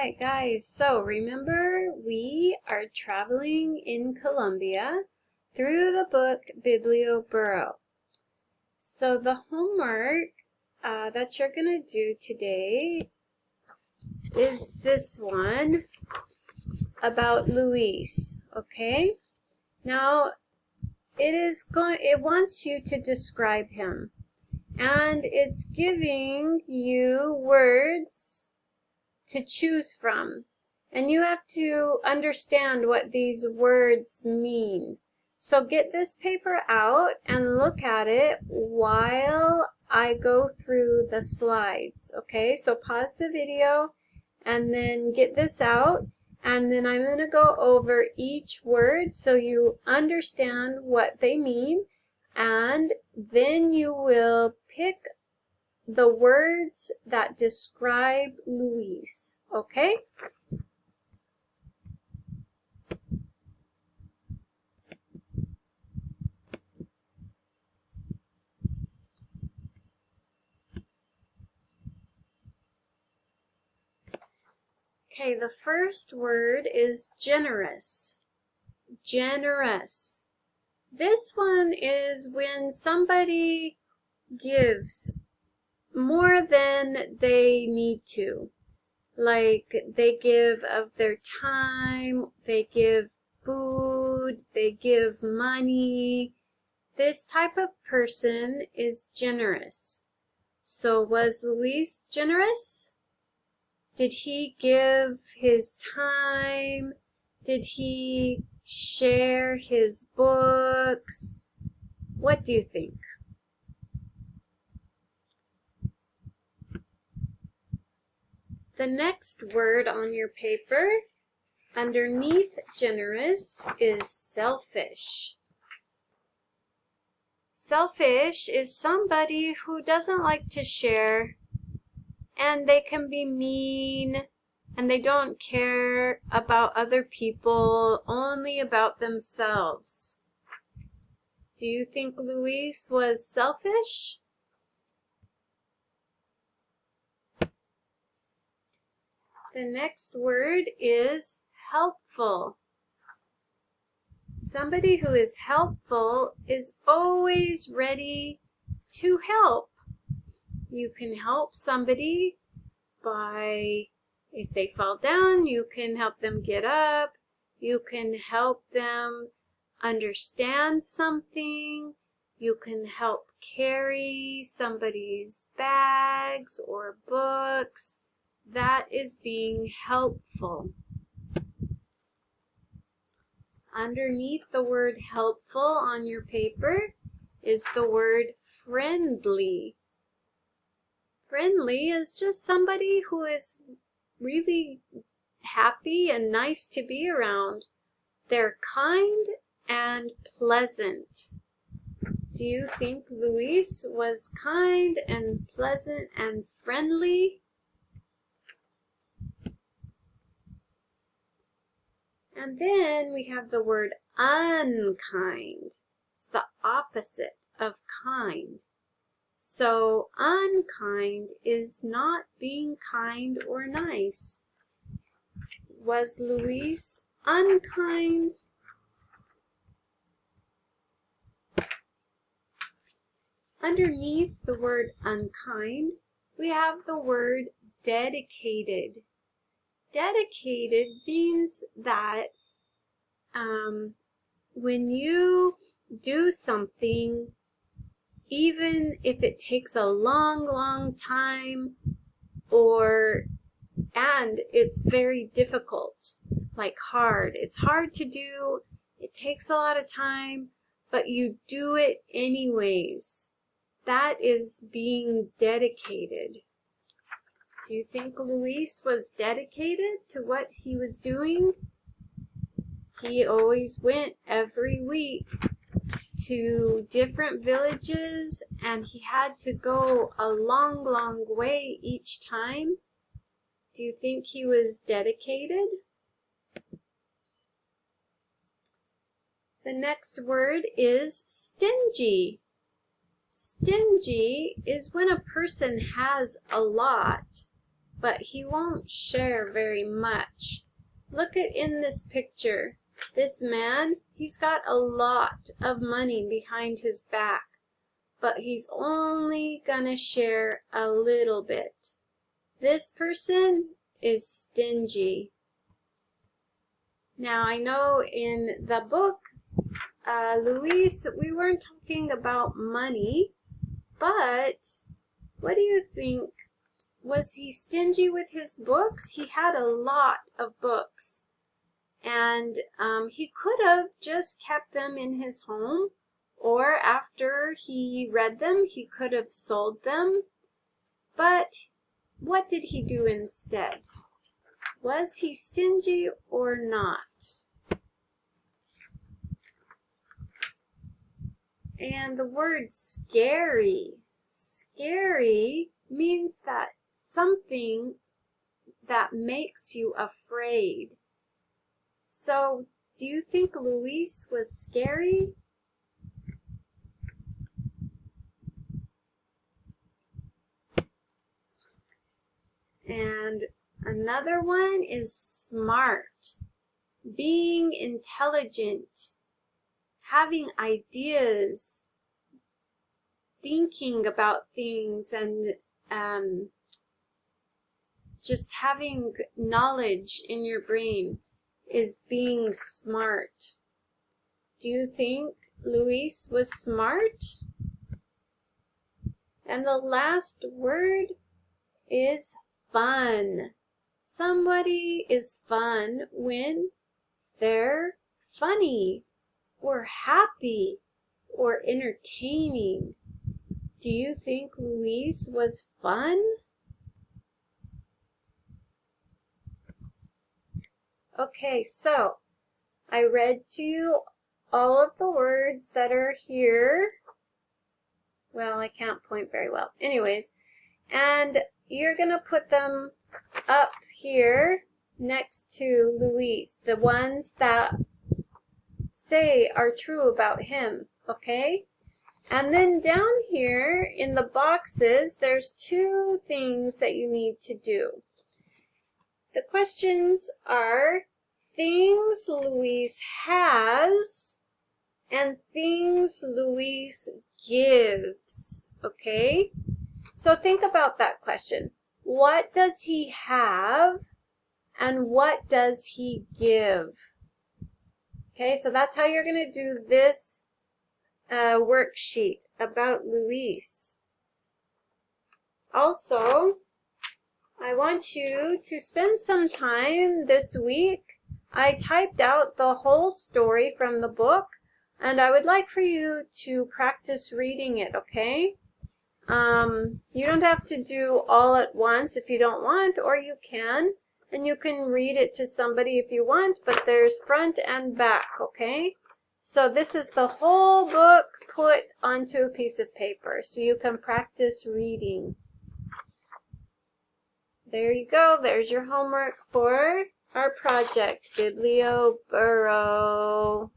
right, guys, so remember we are traveling in Colombia through the book Biblioburro. So the homework that you're going to do today is this one about Luis, okay? Now, it wants you to describe him, and it's giving you words to choose from, and you have to understand what these words mean. So get this paper out and look at it while I go through the slides, okay? So pause the video and then get this out, and then I'm going to go over each word so you understand what they mean, and then you will pick the words that describe Luis, okay? Okay, the first word is generous. Generous. This one is when somebody gives more than they need to. Like they give of their time, they give food, they give money. This type of person is generous. So was Luis generous? Did he give his time? Did he share his books? What do you think? The next word on your paper, underneath generous, is selfish. Selfish is somebody who doesn't like to share, and they can be mean, and they don't care about other people, only about themselves. Do you think Luis was selfish? The next word is helpful. Somebody who is helpful is always ready to help. You can help somebody by, if they fall down, you can help them get up. You can help them understand something. You can help carry somebody's bags or books. That is being helpful. Underneath the word helpful on your paper is the word friendly. Friendly is just somebody who is really happy and nice to be around. They're kind and pleasant. Do you think Luis was kind and pleasant and friendly? And then we have the word unkind. It's the opposite of kind. So unkind is not being kind or nice. Was Luis unkind? Underneath the word unkind, we have the word dedicated. Dedicated means that when you do something, even if it takes a long time, and it's very difficult, like hard. It's hard to do, it takes a lot of time, but you do it anyways. That is being dedicated. Do you think Luis was dedicated to what he was doing? He always went every week to different villages, and he had to go a long way each time. Do you think he was dedicated? The next word is stingy. Stingy is when a person has a lot, but he won't share very much. Look at in this picture. This man, he's got a lot of money behind his back, but he's only gonna share a little bit. This person is stingy. Now, I know in the book, Luis, we weren't talking about money, but what do you think? Was he stingy with his books? He had a lot of books, and he could have just kept them in his home, or after he read them, he could have sold them. But what did he do instead? Was he stingy or not? And the word scary. Scary means that something that makes you afraid. So, do you think Luis was scary? And another one is smart. Being intelligent. Having ideas. Thinking about things and just having knowledge in your brain is being smart. Do you think Luis was smart? And the last word is fun. Somebody is fun when they're funny or happy or entertaining. Do you think Luis was fun? Okay, so I read to you all of the words that are here. Well, I can't point very well. Anyways, and you're going to put them up here next to Luis, the ones that say are true about him, okay? And then down here in the boxes, there's two things that you need to do. The questions are things Luis has and things Luis gives, okay? So think about that question. What does he have and what does he give? Okay, so that's how you're going to do this worksheet about Luis. Also, I want you to spend some time this week. I typed out the whole story from the book, and I would like for you to practice reading it, okay? You don't have to do all at once if you don't want, or you can, and you can read it to somebody if you want, but there's front and back, okay? So this is the whole book put onto a piece of paper, so you can practice reading. There you go. There's your homework for our project, Biblioburro.